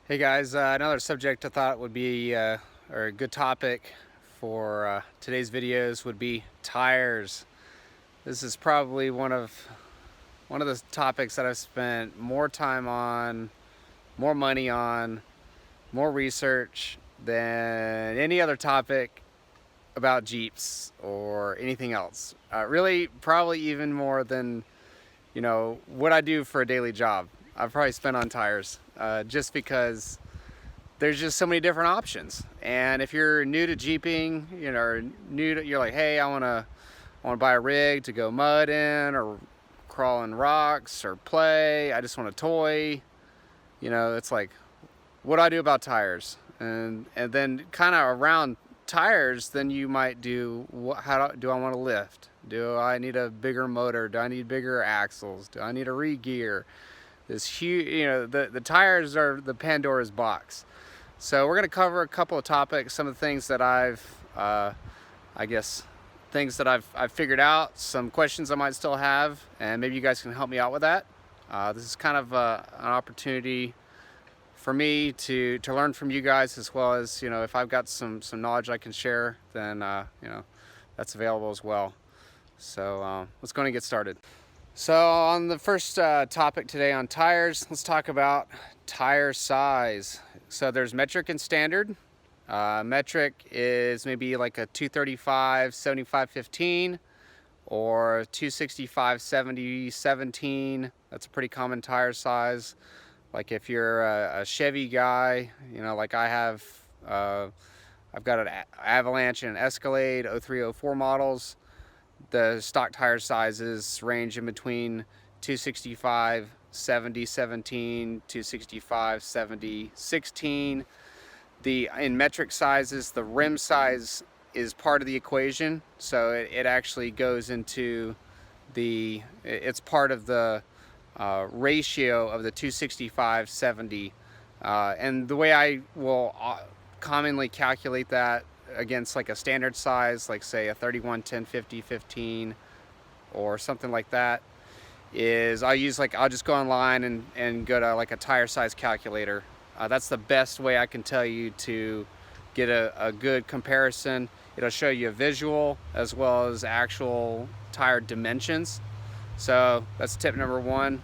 Hey guys, another subject I thought would be or a good topic for today's videos would be tires. This is probably one of the topics that I've spent more time on, more money on, more research than any other topic about Jeeps or anything else. Really, probably even more than what I do for a daily job. I've probably spent on tires just because there's just so many different options. And if you're new to Jeeping, or you're like, hey, I want to buy a rig to go mud in or crawl in rocks or play. I just want a toy. It's like, what do I do about tires? And then kind of around tires, then you might do how do I want to lift? Do I need a bigger motor? Do I need bigger axles? Do I need a re-gear? This huge, the tires are the Pandora's box. So we're going to cover a couple of topics, some of the things that things that I've figured out, some questions I might still have, and maybe you guys can help me out with that. This is kind of an opportunity for me to learn from you guys, as well as, if I've got some knowledge I can share, then, that's available as well. So let's go and get started. So on the first topic today on tires, let's talk about tire size. So there's metric and standard. Metric is maybe like a 235 75 15 or 265 70 17. That's a pretty common tire size. Like if you're a Chevy guy, like I have, I've got an Avalanche and an Escalade 03 04 models. The stock tire sizes range in between 265 70 17, 265 70 16. In metric sizes, the rim size is part of the equation, so it actually goes into it's part of the ratio of the 265 70. And the way I will commonly calculate that against like a standard size, like say a 31 10 50 15 or something like that, is I'll just go online and go to like a tire size calculator. That's the best way I can tell you to get a good comparison. It'll show you a visual as well as actual tire dimensions. So that's tip number one.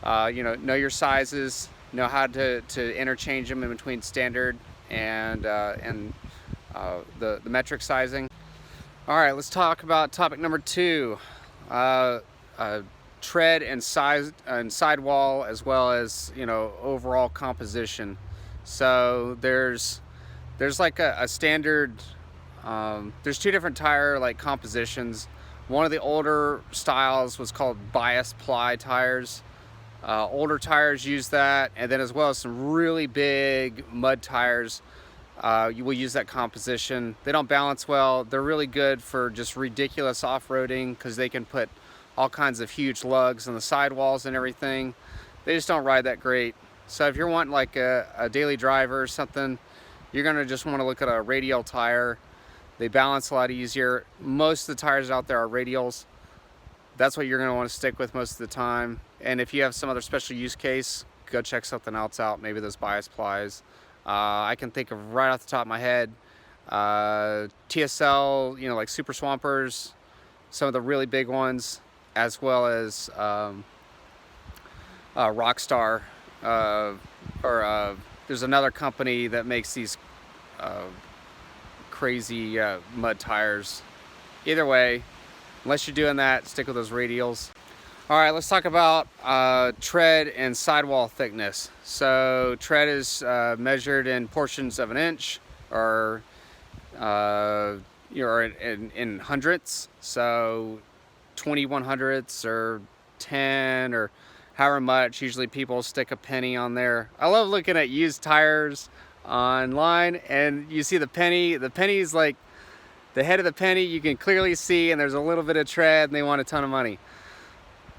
Know your sizes, know how to interchange them in between standard and the metric sizing. All right, let's talk about topic number two, tread and size and sidewall, as well as overall composition. So there's like a standard. There's two different tire like compositions. One of the older styles was called bias ply tires. Older tires use that, and then as well as some really big mud tires. You will use that composition. They don't balance well. They're really good for just ridiculous off-roading because they can put all kinds of huge lugs on the sidewalls and everything. They just don't ride that great. So if you're wanting like a daily driver or something, you're gonna just want to look at a radial tire. They balance a lot easier. Most of the tires out there are radials. That's what you're gonna want to stick with most of the time. And if you have some other special use case, go check something else out, maybe those bias plies. I can think of right off the top of my head, TSL, like Super Swampers, some of the really big ones, as well as Rockstar, there's another company that makes these crazy mud tires. Either way, unless you're doing that, stick with those radials. All right, let's talk about tread and sidewall thickness. So tread is measured in portions of an inch, or in hundredths. So 21 hundredths or 10 or however much. Usually people stick a penny on there. I love looking at used tires online, and you see the penny. The penny is like the head of the penny. You can clearly see, and there's a little bit of tread, and they want a ton of money.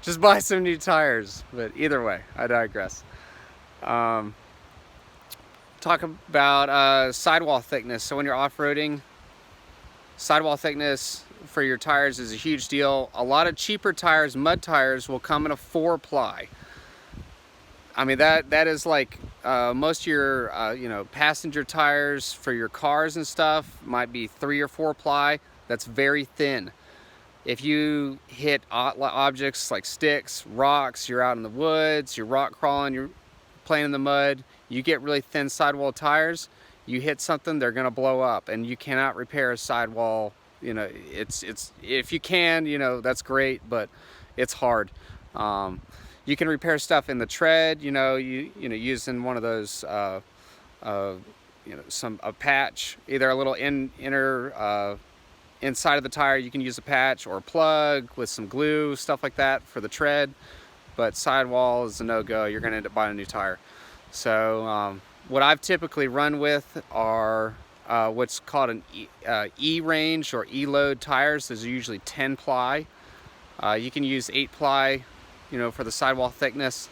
Just buy some new tires. But either way, I digress. Talk about sidewall thickness. So when you're off-roading, sidewall thickness for your tires is a huge deal. A lot of cheaper tires, mud tires, will come in a 4-ply. I mean, that is like most of your passenger tires for your cars and stuff might be 3 or 4 ply. That's very thin. If you hit objects like sticks, rocks, you're out in the woods, you're rock crawling, you're playing in the mud, you get really thin sidewall tires, you hit something, they're gonna blow up, and you cannot repair a sidewall. It's if you can, that's great, but it's hard. You can repair stuff in the tread, using one of those a patch, either a little inner inside of the tire. You can use a patch or a plug with some glue, stuff like that for the tread. But sidewall is a no-go. You're going to end up buying a new tire. So what I've typically run with are what's called an E-range or E-load tires. Those are usually 10 ply. You can use 8 ply, for the sidewall thickness.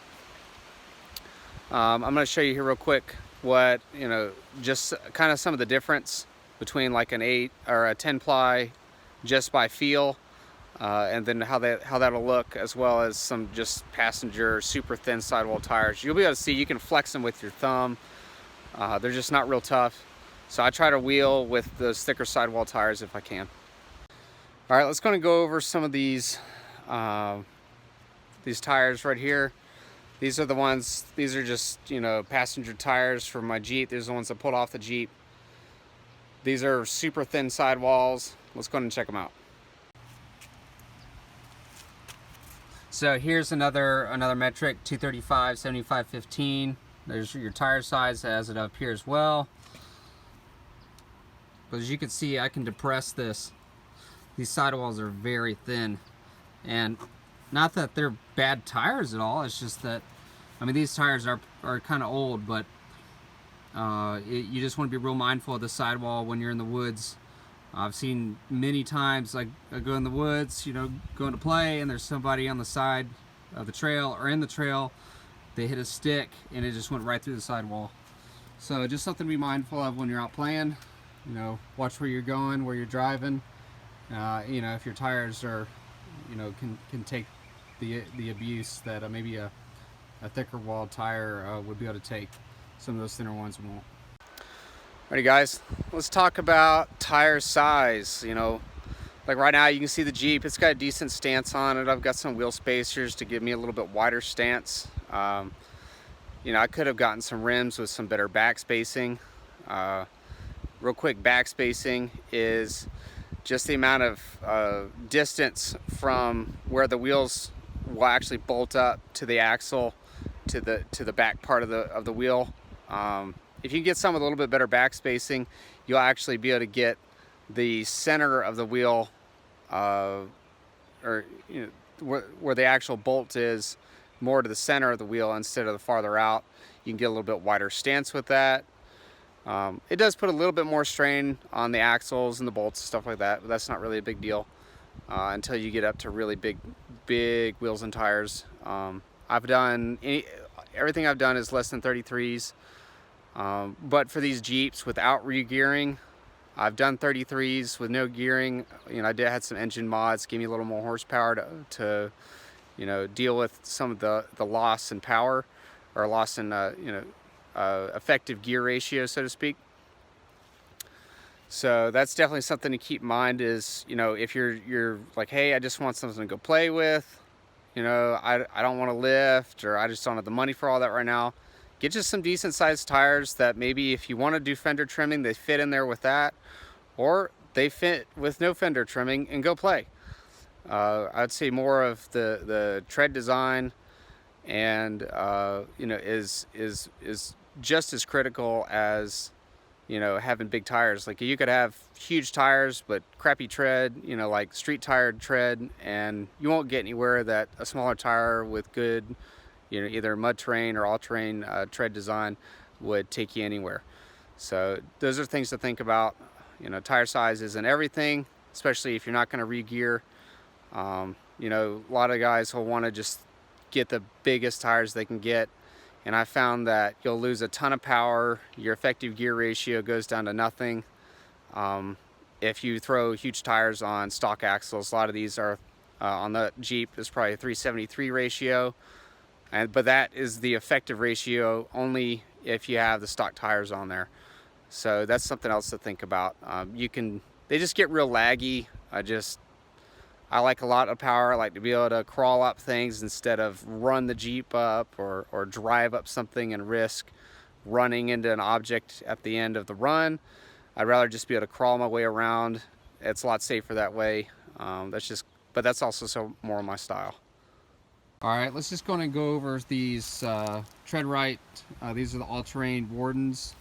I'm going to show you here real quick what, just kind of some of the difference between like an 8 or a 10 ply just by feel, and then how that'll look, as well as some just passenger super thin sidewall tires. You'll be able to see, you can flex them with your thumb. They're just not real tough. So I try to wheel with those thicker sidewall tires if I can. All right, let's go over some of these tires right here. These are the ones, these are just, passenger tires for my Jeep. These are the ones I pulled off the Jeep. These are super thin sidewalls. Let's go ahead and check them out. So here's another metric, 235, 75, 15. There's your tire size, as it up here as well. But as you can see, I can depress this. These sidewalls are very thin. And not that they're bad tires at all, it's just that, these tires are kind of old, but you just want to be real mindful of the sidewall when you're in the woods. I've seen many times, like, I go in the woods, going to play, and there's somebody on the side of the trail or in the trail. They hit a stick and it just went right through the sidewall. So just something to be mindful of when you're out playing. Watch where you're going, where you're driving. If your tires are, can take the abuse that maybe a thicker walled tire would be able to take. Some of those thinner ones won't. Alrighty guys, let's talk about tire size. Like right now you can see the Jeep, it's got a decent stance on it. I've got some wheel spacers to give me a little bit wider stance. I could have gotten some rims with some better back spacing. Real quick, back spacing is just the amount of distance from where the wheels will actually bolt up to the axle to the back part of the wheel. If you get some with a little bit better back spacing, you'll actually be able to get the center of the wheel, where the actual bolt is, more to the center of the wheel instead of the farther out. You can get a little bit wider stance with that. It does put a little bit more strain on the axles and the bolts and stuff like that, but that's not really a big deal until you get up to really big wheels and tires. Everything I've done is less than 33s. But for these Jeeps without re-gearing, I've done 33s with no gearing. I had some engine mods, give me a little more horsepower to deal with some of the loss in power, or loss in effective gear ratio, so to speak. So that's definitely something to keep in mind. Is if you're like, hey, I just want something to go play with, I don't want to lift, or I just don't have the money for all that right now. Get just some decent sized tires that maybe if you want to do fender trimming, they fit in there with that, or they fit with no fender trimming, and go play. I'd say more of the tread design and is just as critical as having big tires. Like, you could have huge tires but crappy tread, like street tire tread, and you won't get anywhere that a smaller tire with good either mud terrain or all-terrain tread design would take you anywhere. So those are things to think about. Tire size isn't everything, especially if you're not going to re-gear. A lot of guys will want to just get the biggest tires they can get, and I found that you'll lose a ton of power. Your effective gear ratio goes down to nothing if you throw huge tires on stock axles. A lot of these are on the Jeep is probably a 373 ratio. But that is the effective ratio only if you have the stock tires on there. So that's something else to think about. They just get real laggy. I like a lot of power. I like to be able to crawl up things instead of run the Jeep up or drive up something and risk running into an object at the end of the run. I'd rather just be able to crawl my way around. It's a lot safer that way. But that's also more my style. All right, let's just go and go over these tread right. These are the all-terrain Wardens.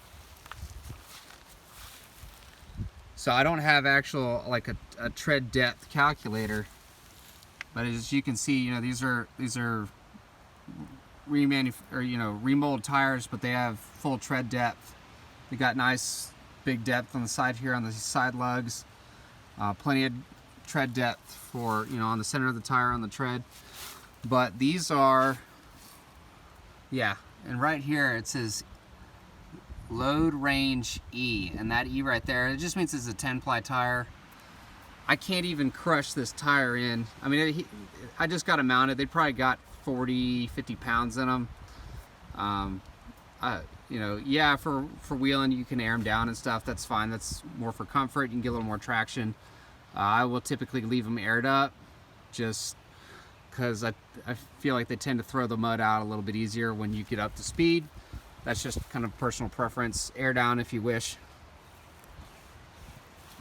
So I don't have actual like a tread depth calculator, but as you can see, these are remolded tires, but they have full tread depth. They got nice big depth on the side here on the side lugs. Plenty of tread depth for on the center of the tire on the tread. But these are, yeah, and right here it says load range E, and that E right there, it just means it's a 10-ply tire. I can't even crush this tire in. I mean, I just got them mounted. They probably got 40-50 pounds in them. Yeah, for wheeling you can air them down and stuff. That's fine. That's more for comfort. You can get a little more traction. I will typically leave them aired up, just because I feel like they tend to throw the mud out a little bit easier when you get up to speed. That's just kind of personal preference. Air down if you wish.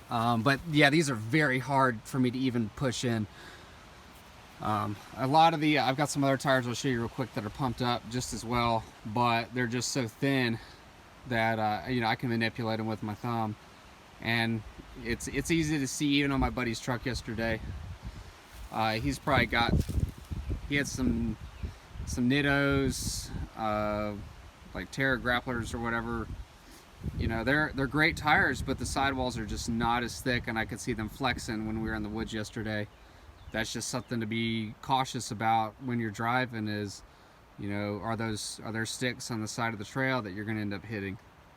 But yeah, these are very hard for me to even push in. A lot of I've got some other tires I'll show you real quick that are pumped up just as well, but they're just so thin that I can manipulate them with my thumb, and it's easy to see even on my buddy's truck yesterday. He's probably he had some Nittos, like Terra grapplers or whatever. They're great tires, but the sidewalls are just not as thick, and I could see them flexing when we were in the woods yesterday. That's just something to be cautious about when you're driving is, are there sticks on the side of the trail that you're going to end up hitting.